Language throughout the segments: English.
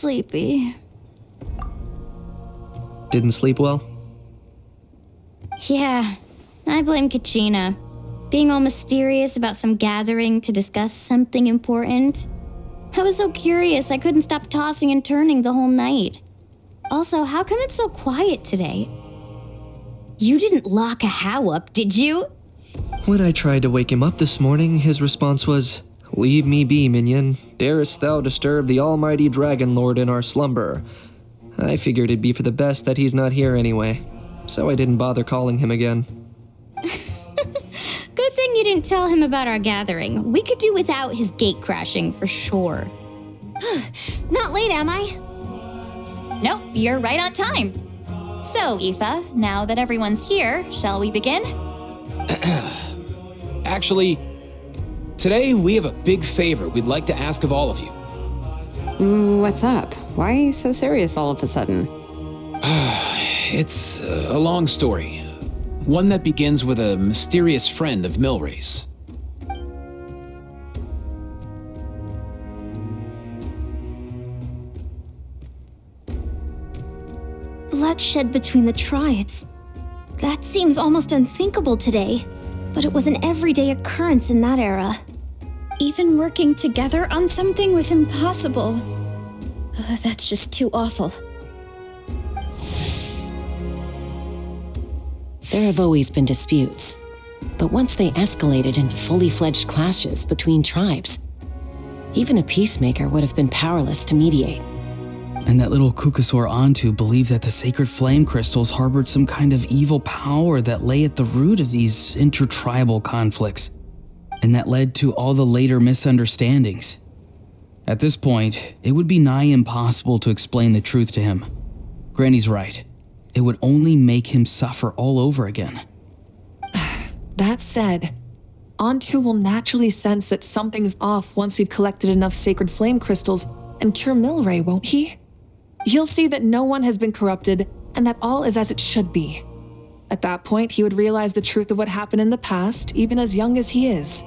sleepy. Didn't sleep well? Yeah, I blame Kachina. Being all mysterious about some gathering to discuss something important. I was so curious I couldn't stop tossing and turning the whole night. Also, how come it's so quiet today? You didn't lock a How up, did you? When I tried to wake him up this morning, his response was, "Leave me be, minion. Darest thou disturb the almighty Dragon Lord in our slumber?" I figured it'd be for the best that he's not here anyway, so I didn't bother calling him again. Good thing you didn't tell him about our gathering. We could do without his gate crashing for sure. Not late, am I? Nope, you're right on time. So, Aoife, now that everyone's here, shall we begin? Actually, today we have a big favor we'd like to ask of all of you. What's up? Why so serious all of a sudden? It's a long story. One that begins with a mysterious friend of Milray's. Bloodshed between the tribes. That seems almost unthinkable today, but it was an everyday occurrence in that era. Even working together on something was impossible. That's just too awful. There have always been disputes, but once they escalated into fully fledged clashes between tribes, even a peacemaker would have been powerless to mediate. And that little Kukasor Antu believed that the sacred flame crystals harbored some kind of evil power that lay at the root of these intertribal conflicts, and that led to all the later misunderstandings. At this point, it would be nigh impossible to explain the truth to him. Granny's right. It would only make him suffer all over again. That said, Antu will naturally sense that something's off once we've collected enough sacred flame crystals and cure Milray, won't he? He'll see that no one has been corrupted and that all is as it should be. At that point, he would realize the truth of what happened in the past, even as young as he is.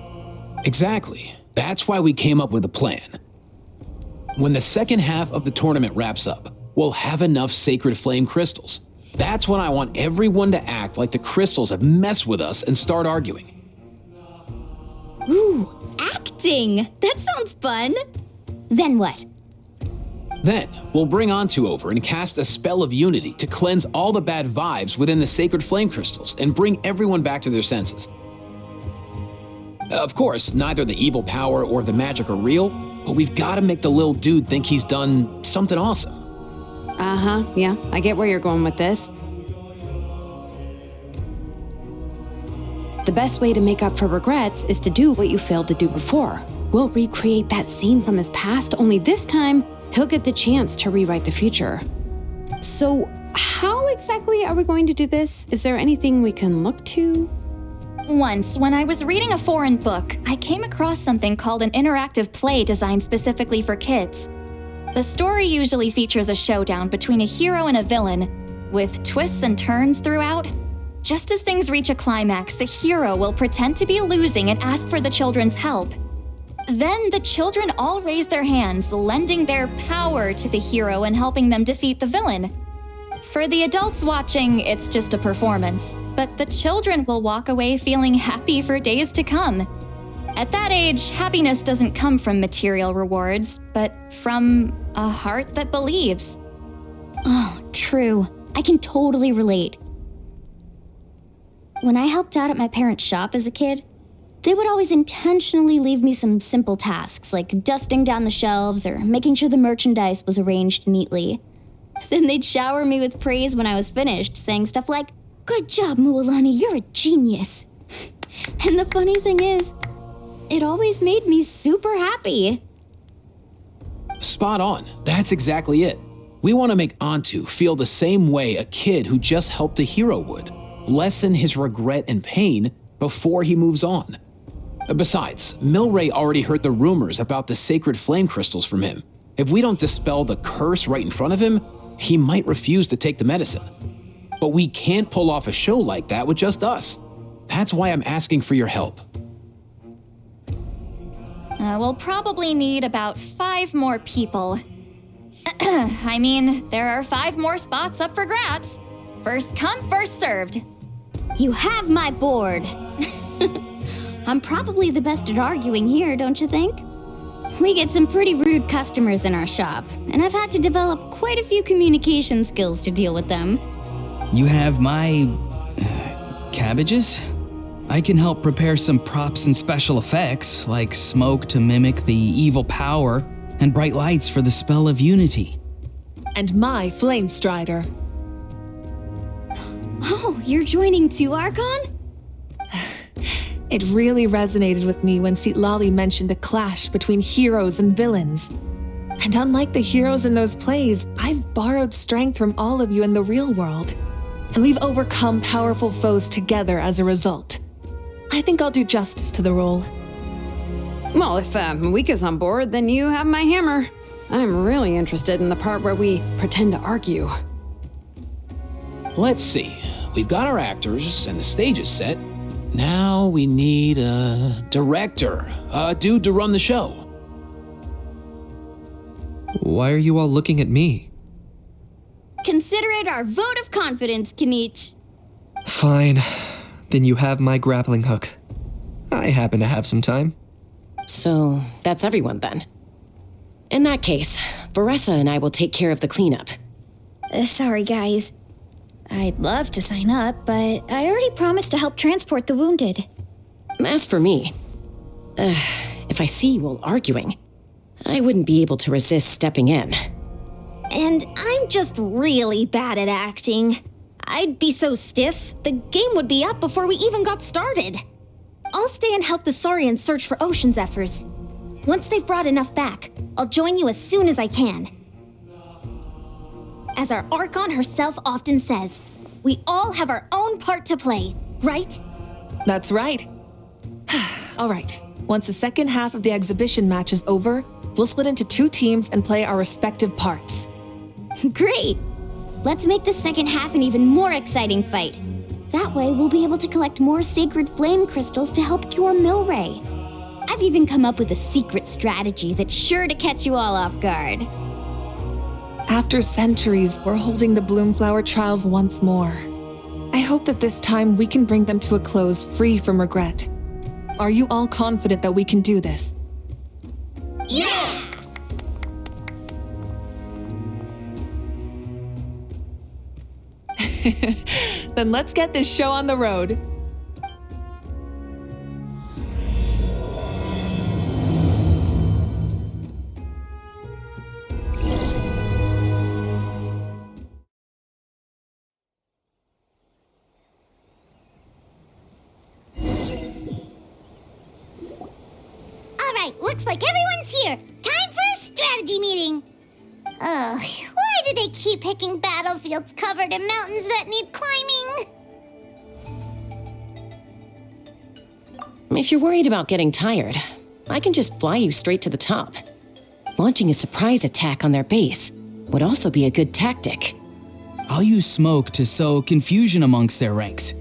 Exactly. That's why we came up with a plan. When the second half of the tournament wraps up, we'll have enough sacred flame crystals. That's when I want everyone to act like the crystals have messed with us and start arguing. Ooh, acting! That sounds fun! Then what? Then, we'll bring Antu over and cast a spell of unity to cleanse all the bad vibes within the sacred flame crystals and bring everyone back to their senses. Of course, neither the evil power or the magic are real, but we've got to make the little dude think he's done something awesome. Yeah, I get where you're going with this. The best way to make up for regrets is to do what you failed to do before. We'll recreate that scene from his past, only this time, he'll get the chance to rewrite the future. So, how exactly are we going to do this? Is there anything we can look to? Once, when I was reading a foreign book, I came across something called an interactive play designed specifically for kids. The story usually features a showdown between a hero and a villain, with twists and turns throughout. Just as things reach a climax, the hero will pretend to be losing and ask for the children's help. Then the children all raise their hands, lending their power to the hero and helping them defeat the villain. For the adults watching, it's just a performance, but the children will walk away feeling happy for days to come. At that age, happiness doesn't come from material rewards, but from a heart that believes. Oh, true. I can totally relate. When I helped out at my parents' shop as a kid, they would always intentionally leave me some simple tasks like dusting down the shelves or making sure the merchandise was arranged neatly. Then they'd shower me with praise when I was finished, saying stuff like, "Good job, Mualani, you're a genius." And the funny thing is, it always made me super happy. Spot on. That's exactly it. We want to make Antu feel the same way a kid who just helped a hero would. Lessen his regret and pain before he moves on. Besides, Milray already heard the rumors about the sacred flame crystals from him. If we don't dispel the curse right in front of him, he might refuse to take the medicine. But we can't pull off a show like that with just us. That's why I'm asking for your help. We'll probably need about 5 more people. I mean, there are 5 more spots up for grabs. First come, first served. You have my board. I'm probably the best at arguing here, don't you think? We get some pretty rude customers in our shop, and I've had to develop quite a few communication skills to deal with them. You have my cabbages? I can help prepare some props and special effects, like smoke to mimic the evil power, and bright lights for the spell of unity. And my Flame Strider. Oh, you're joining too, Archon? It really resonated with me when Citlali mentioned a clash between heroes and villains. And unlike the heroes in those plays, I've borrowed strength from all of you in the real world. And we've overcome powerful foes together as a result. I think I'll do justice to the role. Well, if Mika's on board, then you have my hammer. I'm really interested in the part where we pretend to argue. Let's see. We've got our actors and the stage is set. Now we need a director, a dude to run the show. Why are you all looking at me? Consider it our vote of confidence, Kinich. Fine. Then you have my grappling hook. I happen to have some time. So, that's everyone then. In that case, Varessa and I will take care of the cleanup. Sorry, guys. I'd love to sign up, but I already promised to help transport the wounded. As for me, if I see you all arguing, I wouldn't be able to resist stepping in. And I'm just really bad at acting. I'd be so stiff, the game would be up before we even got started. I'll stay and help the Saurians search for Ocean Zephyrs. Once they've brought enough back, I'll join you as soon as I can. As our Archon herself often says, we all have our own part to play, right? That's right. All right. Once the second half of the exhibition match is over, we'll split into 2 teams and play our respective parts. Great! Let's make the second half an even more exciting fight. That way, we'll be able to collect more sacred flame crystals to help cure Milray. I've even come up with a secret strategy that's sure to catch you all off guard. After centuries, we're holding the Bloomflower trials once more. I hope that this time we can bring them to a close free from regret. Are you all confident that we can do this? Yeah! Then let's get this show on the road. Looks like everyone's here. Time for a strategy meeting. Ugh, why do they keep picking battlefields covered in mountains that need climbing? If you're worried about getting tired, I can just fly you straight to the top. Launching a surprise attack on their base would also be a good tactic. I'll use smoke to sow confusion amongst their ranks.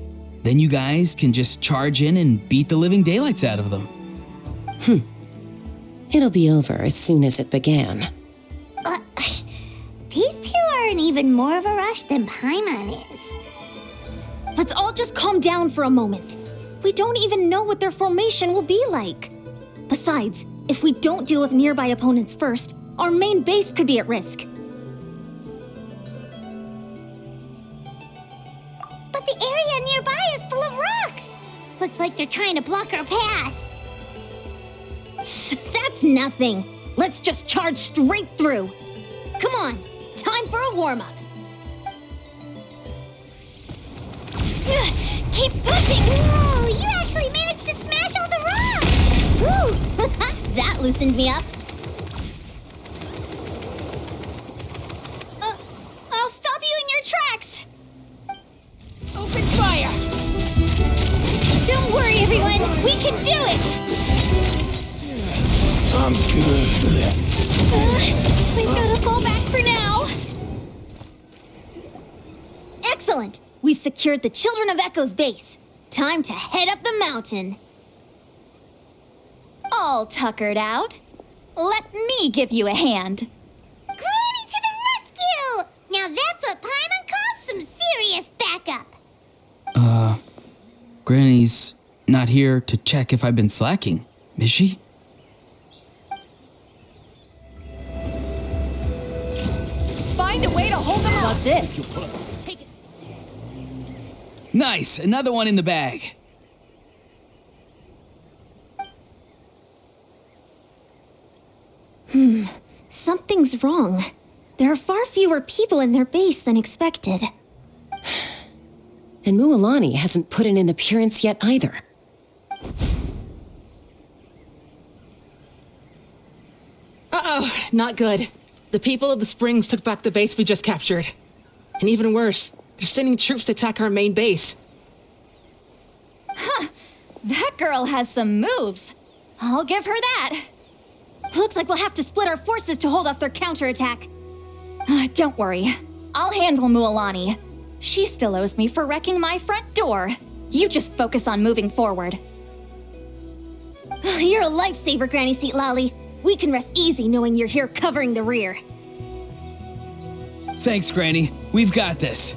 Then you guys can just charge in and beat the living daylights out of them. It'll be over as soon as it began. These 2 are in even more of a rush than Paimon is. Let's all just calm down for a moment. We don't even know what their formation will be like. Besides, if we don't deal with nearby opponents first, our main base could be at risk. But the area nearby is full of rocks. Looks like they're trying to block our path. That's nothing. Let's just charge straight through. Come on, time for a warm-up. Keep pushing! Whoa, you actually managed to smash all the rocks! Woo! That loosened me up. I'll stop you in your tracks. Open fire! Don't worry, everyone. We can do it! I'm good. We've gotta fall back for now. Excellent. We've secured the Children of Echo's base. Time to head up the mountain. All tuckered out. Let me give you a hand. Granny to what Paimon calls some serious backup. Granny's not here to check if I've been slacking, is she? Find a way to hold them off. Watch this. Nice, another one in the bag. Something's wrong. There are far fewer people in their base than expected. And Mualani hasn't put in an appearance yet either. Uh-oh, not good. The people of the Springs took back the base we just captured. And even worse, they're sending troops to attack our main base. That girl has some moves. I'll give her that. Looks like we'll have to split our forces to hold off their counterattack. Don't worry. I'll handle Mualani. She still owes me for wrecking my front door. You just focus on moving forward. You're a lifesaver, Granny Seat Lolly. We can rest easy knowing you're here covering the rear. Thanks, Granny. We've got this.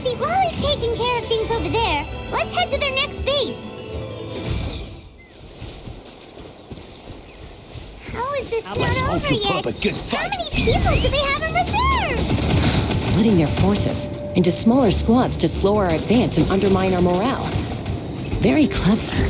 See, Lolly's taking care of things over there. Let's head to their next base. How is this not over yet? How many people do they have in reserve? Splitting their forces into smaller squads to slow our advance and undermine our morale. Very clever.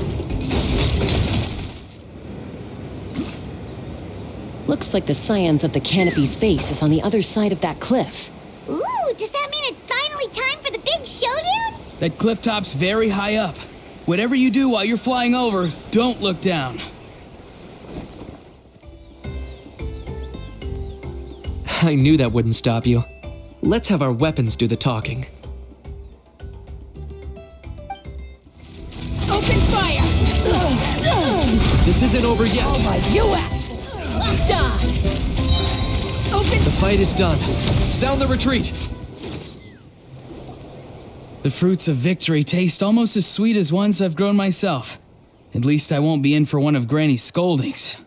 Looks like the Scions of the Canopy's base is on the other side of that cliff. Ooh, does that mean it's finally time for the big showdown? That cliff top's very high up. Whatever you do while you're flying over, don't look down. I knew that wouldn't stop you. Let's have our weapons do the talking. Open fire! This isn't over yet. You asshole! Die! Open The fight is done. Sound the retreat. The fruits of victory taste almost as sweet as ones I've grown myself. At least I won't be in for one of Granny's scoldings.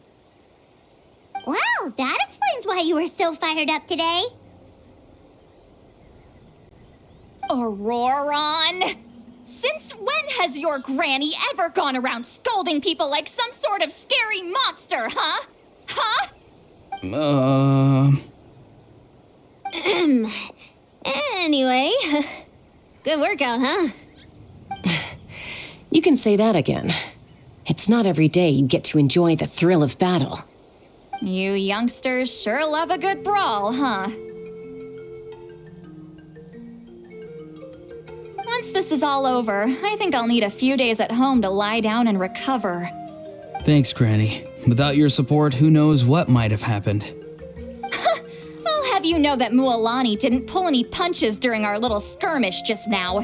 Well, that explains why you were so fired up today. Auroron! Since when has your granny ever gone around scolding people like some sort of scary monster, huh? Huh? Anyway, good workout, huh? You can say that again. It's not every day you get to enjoy the thrill of battle. You youngsters sure love a good brawl, huh? Once this is all over, I think I'll need a few days at home to lie down and recover. Thanks, Granny. Without your support, who knows what might have happened. I'll have you know that Mualani didn't pull any punches during our little skirmish just now.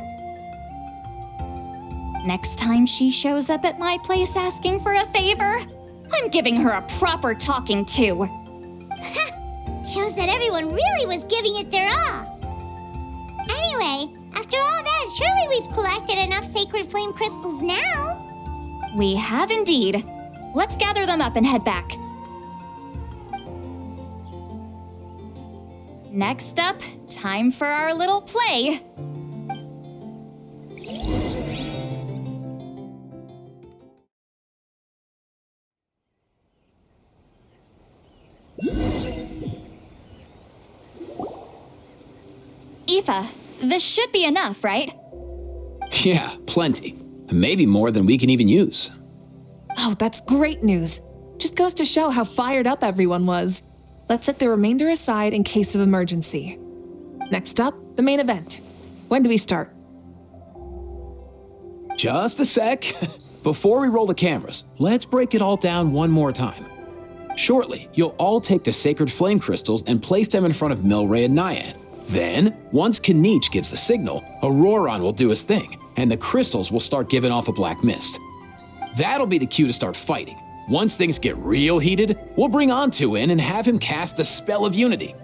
Next time she shows up at my place asking for a favor, I'm giving her a proper talking to. Shows that everyone really was giving it their all. Anyway, after all that, surely we've collected enough sacred flame crystals now. We have indeed. Let's gather them up and head back. Next up, time for our little play. Aoife, this should be enough, right? Yeah, plenty. Maybe more than we can even use. Oh, that's great news. Just goes to show how fired up everyone was. Let's set the remainder aside in case of emergency. Next up, the main event. When do we start? Just a sec. Before we roll the cameras, let's break it all down one more time. Shortly, you'll all take the sacred flame crystals and place them in front of Milray and Nyan. Then, once Kinich gives the signal, Auroron will do his thing, and the crystals will start giving off a black mist. That'll be the cue to start fighting. Once things get real heated, we'll bring Antu in and have him cast the Spell of Unity.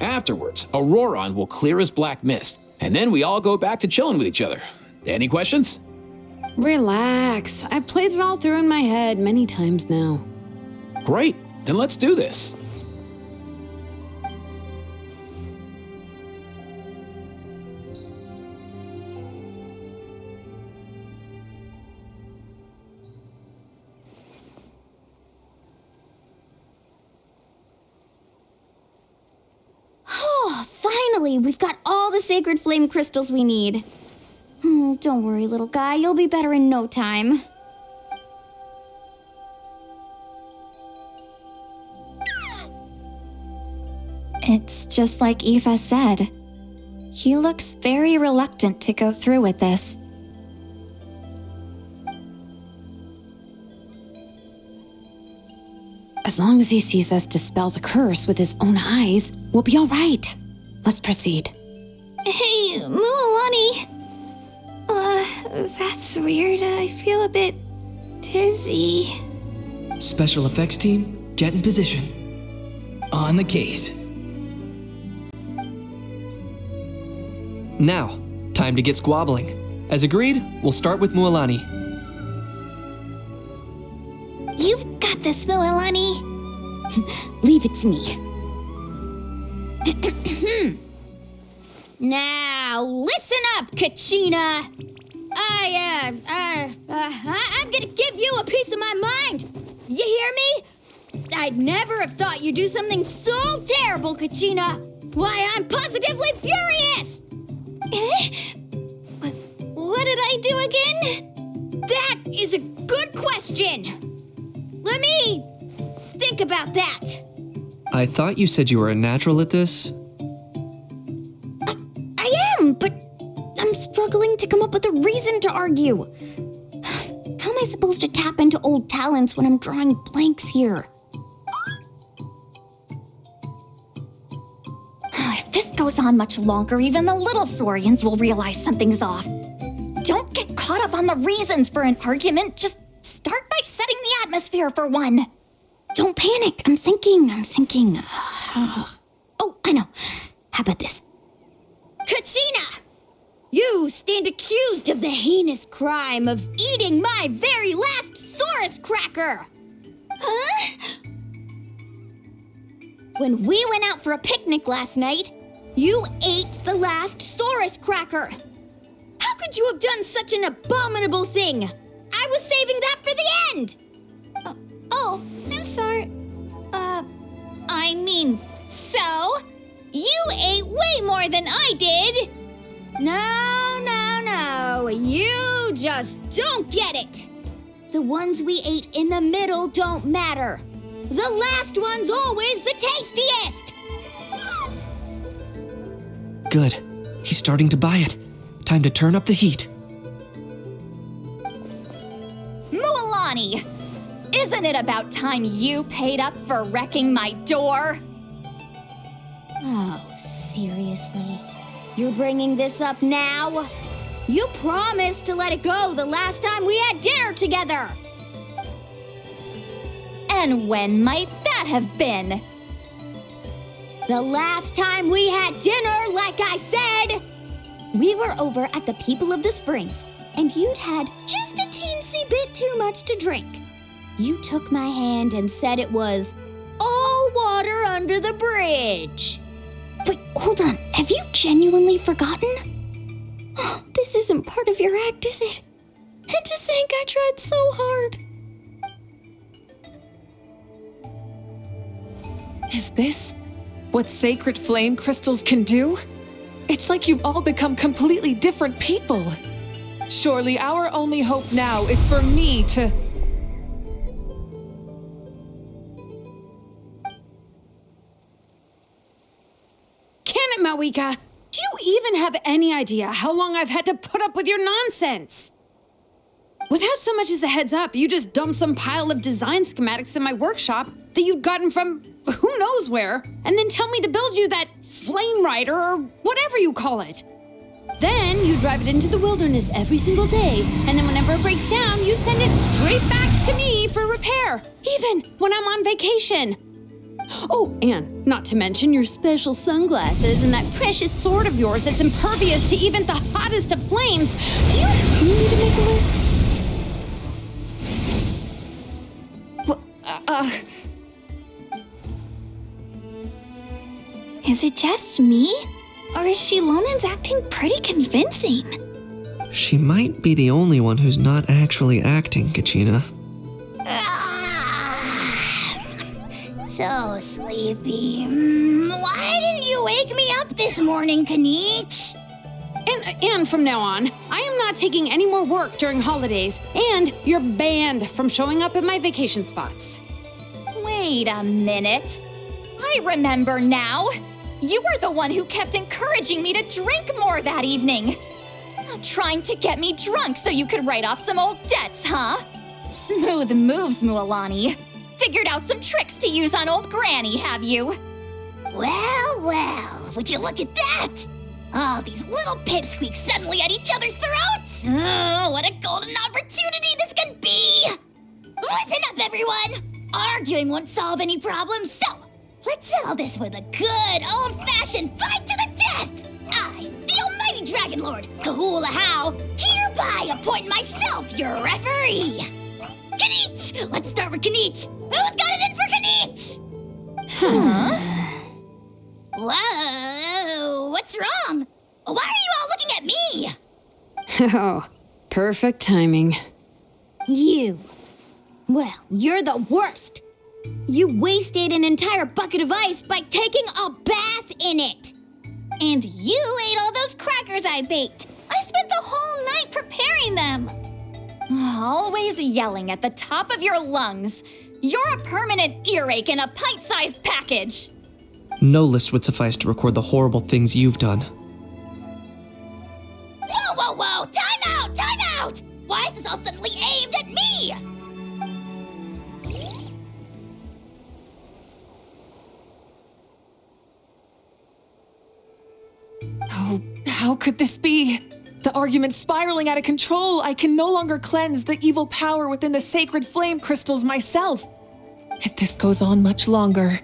Afterwards, Auroron will clear his black mist, and then we all go back to chilling with each other. Any questions? Relax. I've played it all through in my head many times now. Great, then let's do this. Oh, finally, we've got all the sacred flame crystals we need. Don't worry, little guy, you'll be better in no time. It's just like Aoife said. He looks very reluctant to go through with this. As long as he sees us dispel the curse with his own eyes, we'll be all right. Let's proceed. Hey, Mualani. That's weird. I feel a bit dizzy. Special effects team, get in position. On the case. Now, time to get squabbling. As agreed, we'll start with Mualani. You've got this, Mualani. Leave it to me. Now, listen up, Kachina. I'm gonna give you a piece of my mind. You hear me? I'd never have thought you'd do something so terrible, Kachina. Why, I'm positively furious. What did I do again? That is a good question. Let me think about that. I thought you said you were a natural at this. I am, but I'm struggling to come up with a reason to argue. How am I supposed to tap into old talents when I'm drawing blanks here? If this goes on much longer, even the little Saurians will realize something's off. Don't get caught up on the reasons for an argument. Just start by setting the atmosphere for one. Don't panic. I'm thinking. Oh, I know. How about this? Kachina! You stand accused of the heinous crime of eating my very last Saurus cracker! Huh? When we went out for a picnic last night, you ate the last Saurus cracker! How could you have done such an abominable thing? I was saving that for the end! Oh, I'm sorry. I mean, so? You ate way more than I did! No. You just don't get it! The ones we ate in the middle don't matter. The last one's always the tastiest! Good. He's starting to buy it. Time to turn up the heat. Mualani! Isn't it about time you paid up for wrecking my door? Oh, seriously? You're bringing this up now? You promised to let it go the last time we had dinner together! And when might that have been? The last time we had dinner, like I said! We were over at the People of the Springs, and you'd had just a teensy bit too much to drink. You took my hand and said it was all water under the bridge. Wait, hold on. Have you genuinely forgotten? Oh, this isn't part of your act, is it? And to think I tried so hard. Is this what sacred flame crystals can do? It's like you've all become completely different people. Surely our only hope now is for me to... Can it, Mawika? Do you even have any idea how long I've had to put up with your nonsense? Without so much as a heads up, you just dumped some pile of design schematics in my workshop that you'd gotten from who knows where, and then tell me to build you that flame rider or whatever you call it. Then you drive it into the wilderness every single day, and then whenever it breaks down, you send it straight back to me for repair, even when I'm on vacation. Oh, and not to mention your special sunglasses and that precious sword of yours that's impervious to even the hottest of flames. Do you need me to make a list? Is it just me? Or is Shilonen's acting pretty convincing? She might be the only one who's not actually acting, Kachina. So sleepy. Why didn't you wake me up this morning, Kanich? And from now on, I am not taking any more work during holidays, and you're banned from showing up at my vacation spots. Wait a minute. I remember now. You were the one who kept encouraging me to drink more that evening. Trying to get me drunk so you could write off some old debts, huh? Smooth moves, Mualani. Figured out some tricks to use on old Granny, have you? Well, would you look at that? Oh, these little pipsqueaks suddenly at each other's throats. Oh, what a golden opportunity this could be. Listen up, everyone. Arguing won't solve any problems, so let's settle this with a good old-fashioned fight to the death. I, the almighty Dragon Lord, Kahula How, hereby appoint myself your referee. Kanich! Let's start with Kanich. Who's got it in for Kanich? Huh? Whoa, what's wrong? Why are you all looking at me? Oh, perfect timing. You. Well, you're the worst. You wasted an entire bucket of ice by taking a bath in it. And you ate all those crackers I baked. I spent the whole night preparing them. Always yelling at the top of your lungs. You're a permanent earache in a pint-sized package. No list would suffice to record the horrible things you've done. Whoa! Time out! Why is this all suddenly aimed at me? Oh, how could this be? The argument's spiraling out of control. I can no longer cleanse the evil power within the sacred flame crystals myself. If this goes on much longer,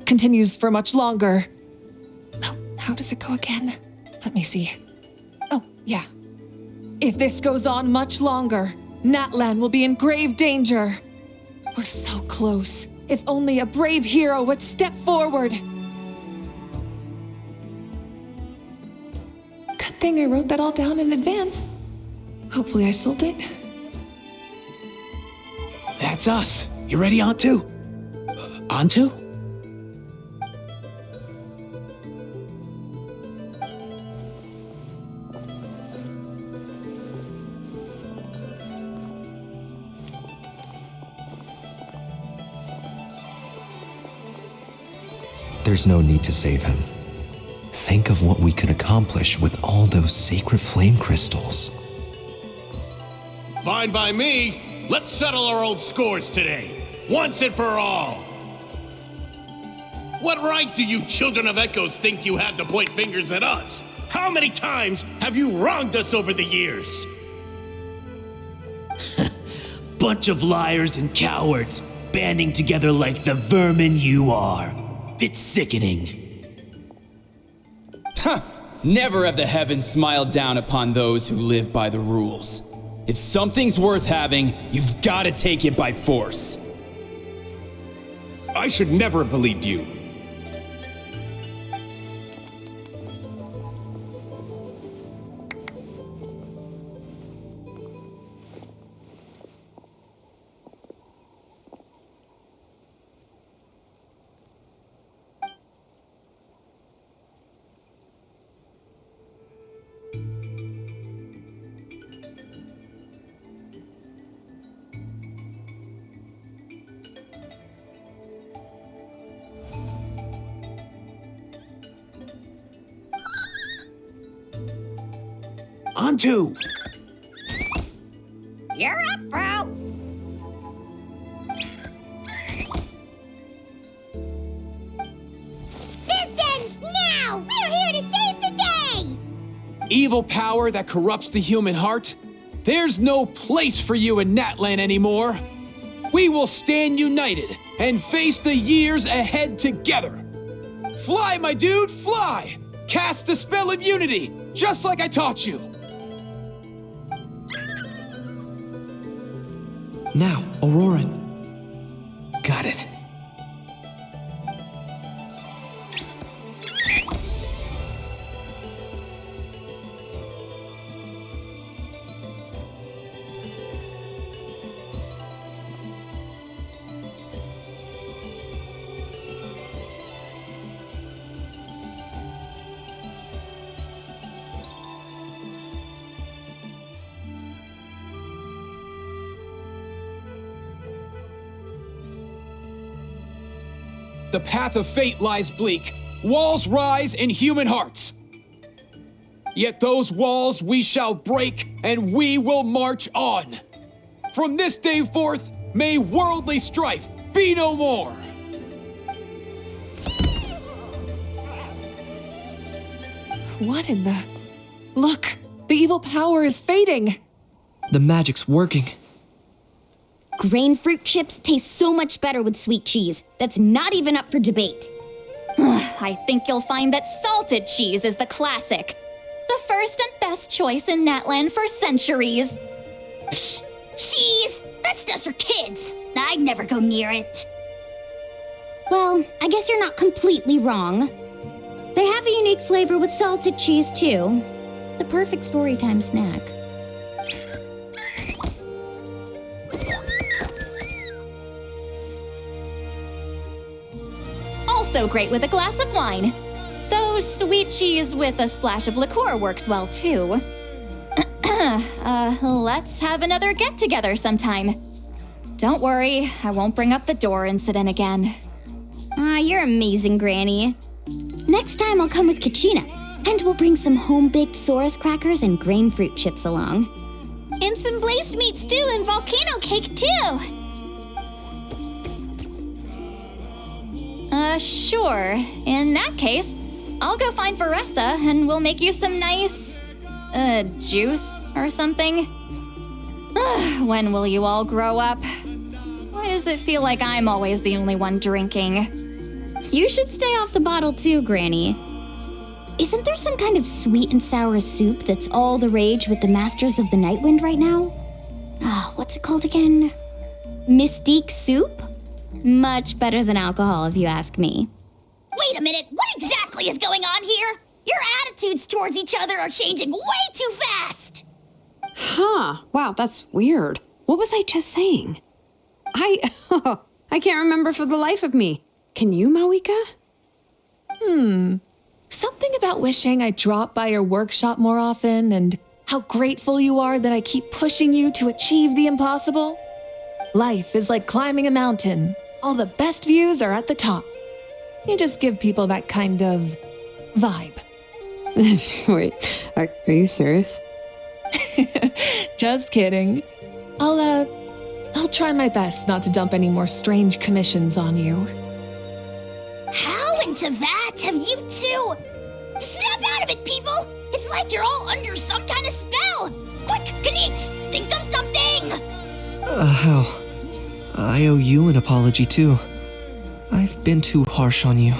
continues for much longer. Oh, how does it go again? Let me see. Oh, yeah. If this goes on much longer, Natlan will be in grave danger. We're so close. If only a brave hero would step forward. Good thing I wrote that all down in advance. Hopefully I sold it. That's us. You ready, Antu? Antu? There's no need to save him. Think of what we could accomplish with all those sacred flame crystals. Fine by me. Let's settle our old scores today, once and for all. What right do you children of Echoes think you have to point fingers at us? How many times have you wronged us over the years? Bunch of liars and cowards, banding together like the vermin you are. It's sickening. Never have the heavens smiled down upon those who live by the rules. If something's worth having, you've got to take it by force. I should never have believed you. Antu! You're up, bro. This ends now. We're here to save the day. Evil power that corrupts the human heart? There's no place for you in Natlan anymore. We will stand united and face the years ahead together. Fly, my dude, fly! Cast the spell of unity, just like I taught you. Now, Auroran. Got it. The path of fate lies bleak. Walls rise in human hearts. Yet those walls we shall break, and we will march on. From this day forth, may worldly strife be no more. What in the... Look, the evil power is fading. The magic's working. Grain fruit chips taste so much better with sweet cheese. That's not even up for debate. I think you'll find that salted cheese is the classic. The first and best choice in Natland for centuries. Psh, cheese! That stuff's for kids. I'd never go near it. Well, I guess you're not completely wrong. They have a unique flavor with salted cheese, too. The perfect storytime snack. Also great with a glass of wine. Though sweet cheese with a splash of liqueur works well, too. Let's have another get-together sometime. Don't worry, I won't bring up the door incident again. You're amazing, Granny. Next time I'll come with Kachina, and we'll bring some home-baked Saurus crackers and grain fruit chips along. And some blazed meat stew and volcano cake, too. Sure. In that case, I'll go find Varessa and we'll make you some nice, juice or something. When will you all grow up? Why does it feel like I'm always the only one drinking? You should stay off the bottle too, Granny. Isn't there some kind of sweet and sour soup that's all the rage with the Masters of the Nightwind right now? What's it called again? Mystique soup? Much better than alcohol, if you ask me. Wait a minute, what exactly is going on here? Your attitudes towards each other are changing way too fast! Huh. Wow, that's weird. What was I just saying? I can't remember for the life of me. Can you, Mawika? Something about wishing I'd drop by your workshop more often and how grateful you are that I keep pushing you to achieve the impossible. Life is like climbing a mountain. All the best views are at the top. You just give people that kind of vibe. Wait, are you serious? Just kidding. I'll try my best not to dump any more strange commissions on you. How into that have you two? Snap out of it, people! It's like you're all under some kind of spell! Quick, Kanich, think of something! How? I owe you an apology, too. I've been too harsh on you.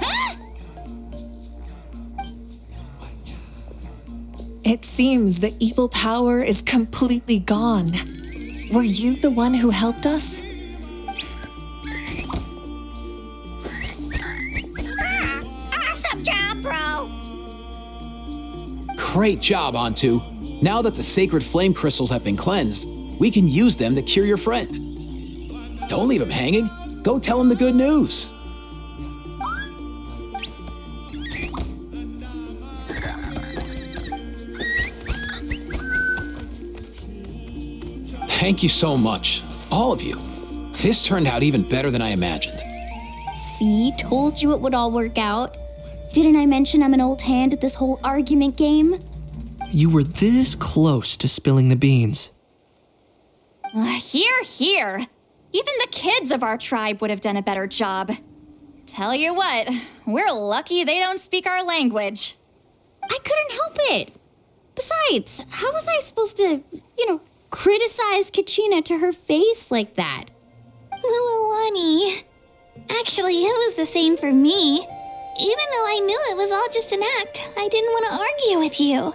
Huh? It seems the evil power is completely gone. Were you the one who helped us? Awesome job, bro! Great job, Antu. Now that the sacred flame crystals have been cleansed, we can use them to cure your friend. Don't leave him hanging. Go tell him the good news. Thank you so much, all of you. This turned out even better than I imagined. See, told you it would all work out. Didn't I mention I'm an old hand at this whole argument game? You were this close to spilling the beans. Hear, hear. Even the kids of our tribe would have done a better job. Tell you what, we're lucky they don't speak our language. I couldn't help it. Besides, how was I supposed to, criticize Kachina to her face like that? Well, funny. Actually, it was the same for me. Even though I knew it was all just an act, I didn't want to argue with you.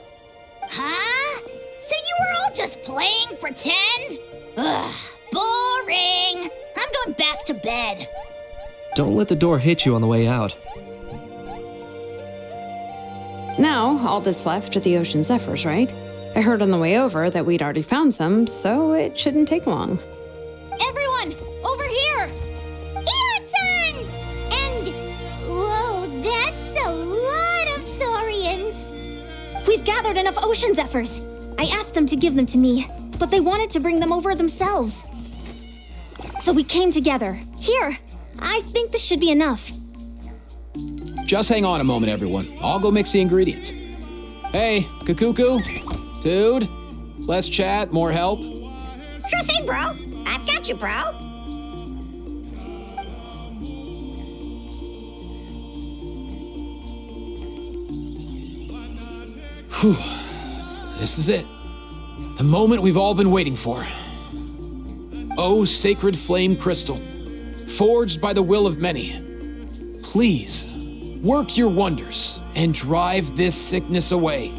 Huh? So you were all just playing pretend? Ugh, boring. I'm going back to bed. Don't let the door hit you on the way out. Now, all that's left are the ocean zephyrs, right? I heard on the way over that we'd already found some, so it shouldn't take long. Everyone, over here! Eon-san! And... whoa, that's a lot of saurians! We've gathered enough ocean zephyrs. I asked them to give them to me, but they wanted to bring them over themselves. So we came together. Here, I think this should be enough. Just hang on a moment, everyone. I'll go mix the ingredients. Hey, Kakuku, dude, less chat, more help. Sure thing, bro. I've got you, bro. Whew. This is it. The moment we've all been waiting for. Oh, sacred flame crystal, forged by the will of many. Please, work your wonders and drive this sickness away.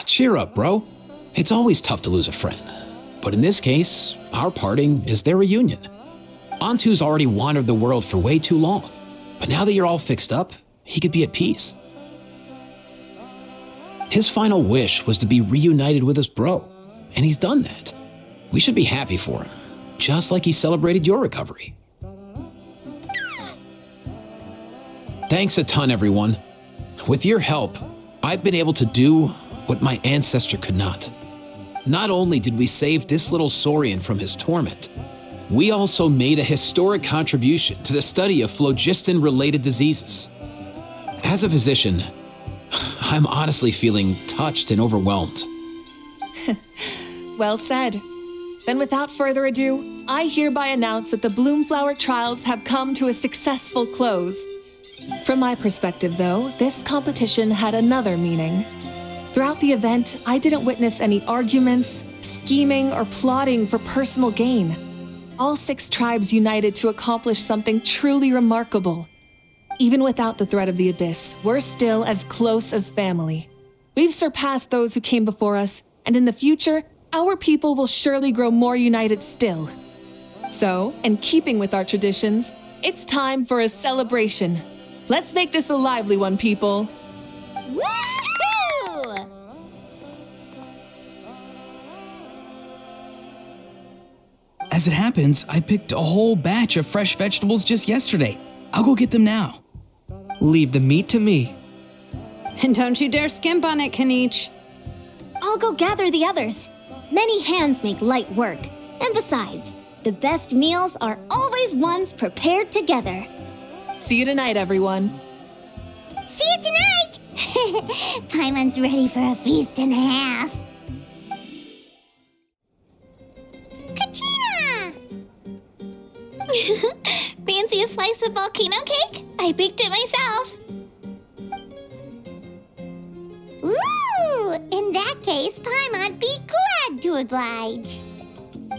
Cheer up, bro. It's always tough to lose a friend. But in this case, our parting is their reunion. Antu's already wandered the world for way too long. But now that you're all fixed up, he could be at peace. His final wish was to be reunited with his bro, and he's done that. We should be happy for him, just like he celebrated your recovery. Thanks a ton, everyone. With your help, I've been able to do what my ancestor could not. Not only did we save this little saurian from his torment, we also made a historic contribution to the study of phlogiston-related diseases. As a physician, I'm honestly feeling touched and overwhelmed. Well said. Then without further ado, I hereby announce that the Bloomflower trials have come to a successful close. From my perspective, though, this competition had another meaning. Throughout the event, I didn't witness any arguments, scheming, or plotting for personal gain. All 6 tribes united to accomplish something truly remarkable. Even without the threat of the Abyss, we're still as close as family. We've surpassed those who came before us, and in the future, our people will surely grow more united still. So, in keeping with our traditions, it's time for a celebration. Let's make this a lively one, people. Woohoo! As it happens, I picked a whole batch of fresh vegetables just yesterday. I'll go get them now. Leave the meat to me. And don't you dare skimp on it, Kanich. I'll go gather the others. Many hands make light work. And besides, the best meals are always ones prepared together. See you tonight, everyone. See you tonight! Paimon's ready for a feast and a half. Katina! Fancy a slice of volcano cake? I baked it myself. Ooh! In that case, Paimon'd be glad to oblige.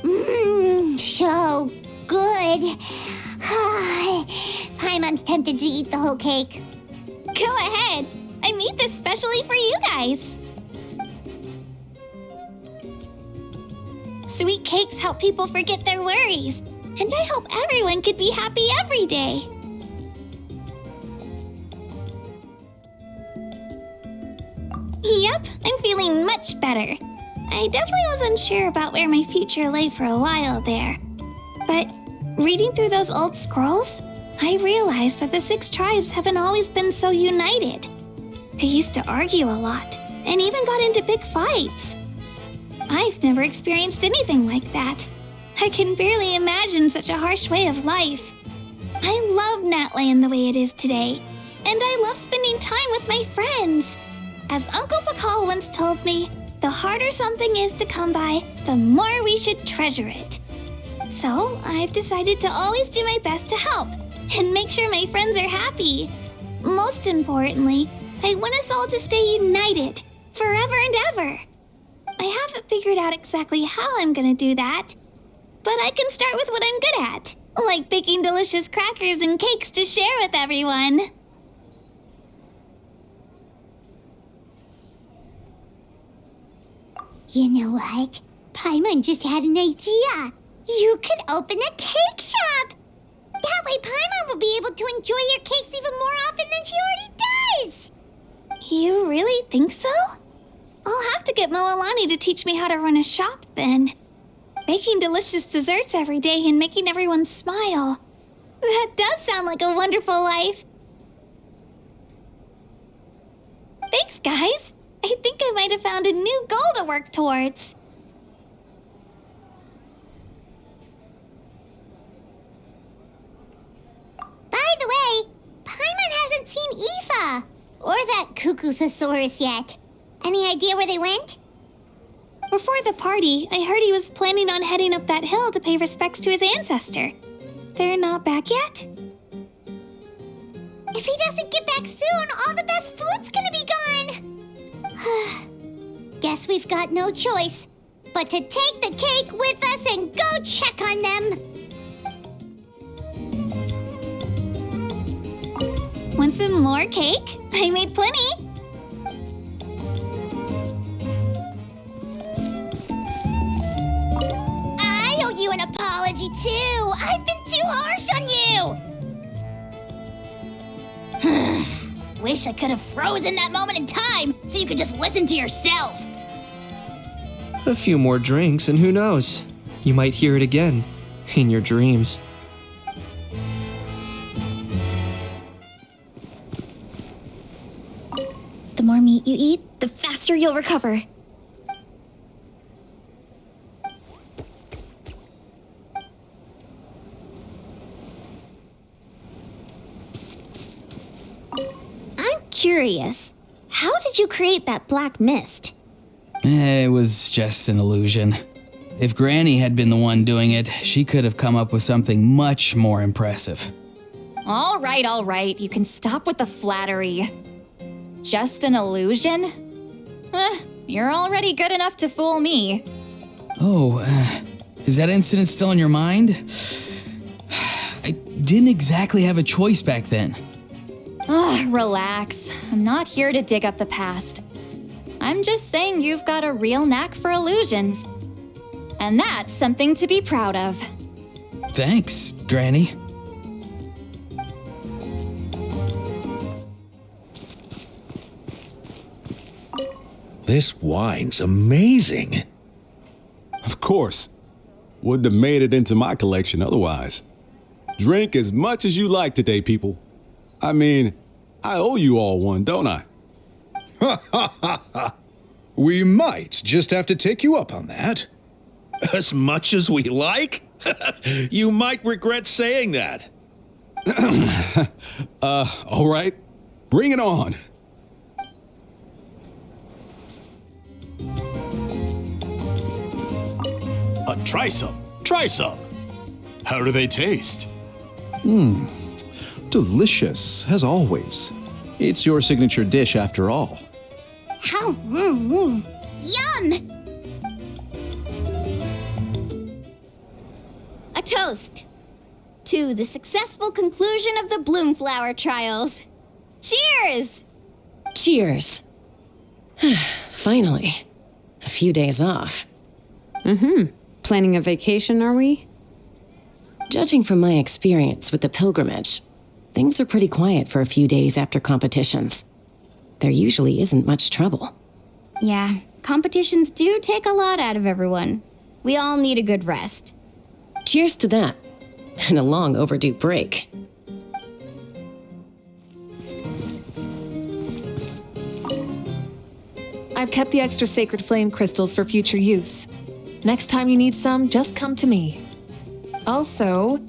Mmm, so good. Paimon's tempted to eat the whole cake. Go ahead. I made this specially for you guys. Sweet cakes help people forget their worries. And I hope everyone could be happy every day. Yep, I'm feeling much better. I definitely was unsure about where my future lay for a while there. But reading through those old scrolls, I realized that the 6 tribes haven't always been so united. They used to argue a lot, and even got into big fights. I've never experienced anything like that. I can barely imagine such a harsh way of life. I love Natland the way it is today, and I love spending time with my friends. As Uncle Pakal once told me, the harder something is to come by, the more we should treasure it. So I've decided to always do my best to help and make sure my friends are happy. Most importantly, I want us all to stay united forever and ever. I haven't figured out exactly how I'm gonna do that, but I can start with what I'm good at, like baking delicious crackers and cakes to share with everyone. You know what? Paimon just had an idea. You could open a cake shop. That way Paimon will be able to enjoy your cakes even more often than she already does. You really think so? I'll have to get Moalani to teach me how to run a shop then. Baking delicious desserts every day and making everyone smile. That does sound like a wonderful life. Thanks, guys. I think I might have found a new goal to work towards. By the way, Paimon hasn't seen Aoife or that Cuckoo-thosaurus yet. Any idea where they went? Before the party, I heard he was planning on heading up that hill to pay respects to his ancestor. They're not back yet? If he doesn't get back soon, all the best food's gonna be gone! Guess we've got no choice but to take the cake with us and go check on them! Want some more cake? I made plenty! I owe you an apology too! I've been too harsh on you! Wish I could have frozen that moment in time so you could just listen to yourself. A few more drinks, and who knows? You might hear it again in your dreams. The more meat you eat, the faster you'll recover. I'm curious. How did you create that black mist? It was just an illusion. If Granny had been the one doing it, she could have come up with something much more impressive. All right. You can stop with the flattery. Just an illusion? You're already good enough to fool me. Oh, Is that incident still in your mind? I didn't exactly have a choice back then. Relax. I'm not here to dig up the past. I'm just saying you've got a real knack for illusions. And that's something to be proud of. Thanks, Granny. This wine's amazing. Of course. Wouldn't have made it into my collection otherwise. Drink as much as you like today, people. I mean, I owe you all one, don't I? Ha ha ha ha. We might just have to take you up on that. As much as we like? You might regret saying that. All right. Bring it on. Try some. Try some. How do they taste? Delicious, as always. It's your signature dish after all. How? Yum! A toast to the successful conclusion of the Bloomflower trials. Cheers! Cheers. Finally. A few days off. Planning a vacation, are we? Judging from my experience with the pilgrimage, things are pretty quiet for a few days after competitions. There usually isn't much trouble. Yeah, competitions do take a lot out of everyone. We all need a good rest. Cheers to that, and a long overdue break. I've kept the extra sacred flame crystals for future use. Next time you need some, just come to me. Also,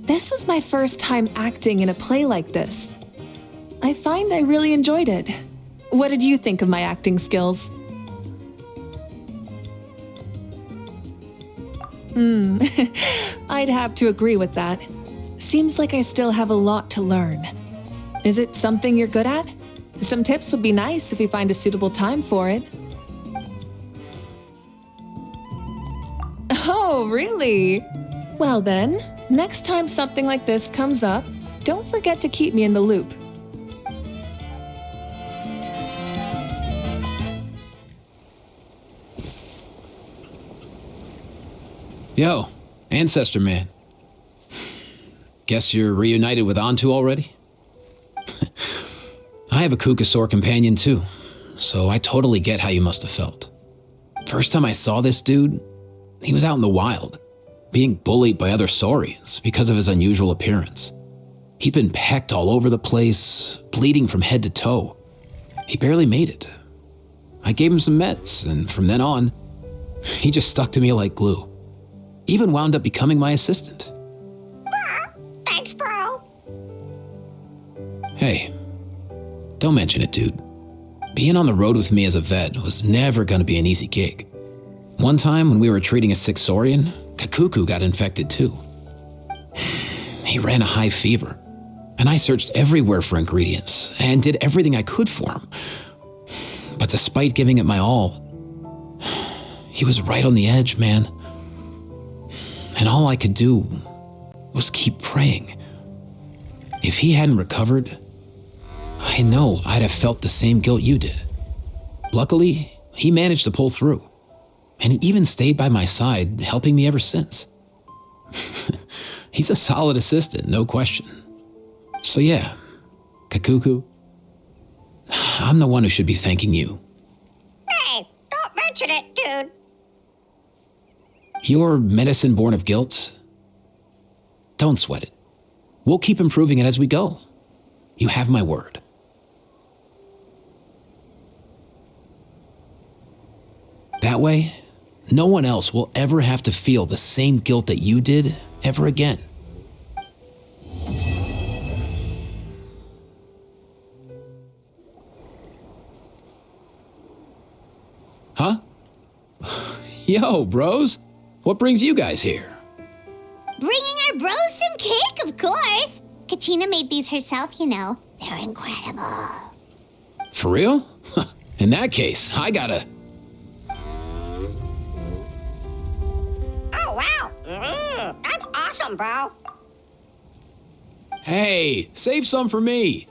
this is my first time acting in a play like this. I find I really enjoyed it. What did you think of my acting skills? I'd have to agree with that. Seems like I still have a lot to learn. Is it something you're good at? Some tips would be nice if you find a suitable time for it. Oh, really? Well then, next time something like this comes up, don't forget to keep me in the loop. Yo, Ancestor Man. Guess you're reunited with Ontu already? I have a Kukasaur companion too, so I totally get how you must have felt. First time I saw this dude, he was out in the wild, being bullied by other Saurians because of his unusual appearance. He'd been pecked all over the place, bleeding from head to toe. He barely made it. I gave him some meds, and from then on, he just stuck to me like glue. Even wound up becoming my assistant. Thanks, bro. Hey, don't mention it, dude. Being on the road with me as a vet was never gonna be an easy gig. One time when we were treating a sick Saurian, Kakuku got infected too. He ran a high fever, and I searched everywhere for ingredients and did everything I could for him. But despite giving it my all, he was right on the edge, man. And all I could do was keep praying. If he hadn't recovered, I know I'd have felt the same guilt you did. Luckily, he managed to pull through, and he even stayed by my side, helping me ever since. He's a solid assistant, no question. So yeah, Kakuku, I'm the one who should be thanking you. Hey, don't mention it, dude. Your medicine born of guilt? Don't sweat it. We'll keep improving it as we go. You have my word. That way, no one else will ever have to feel the same guilt that you did ever again. Huh? Yo, bros. What brings you guys here? Bringing our bros some cake, of course. Kachina made these herself, you know. They're incredible. For real? In that case, I gotta... Oh, wow. That's awesome, bro. Hey, save some for me.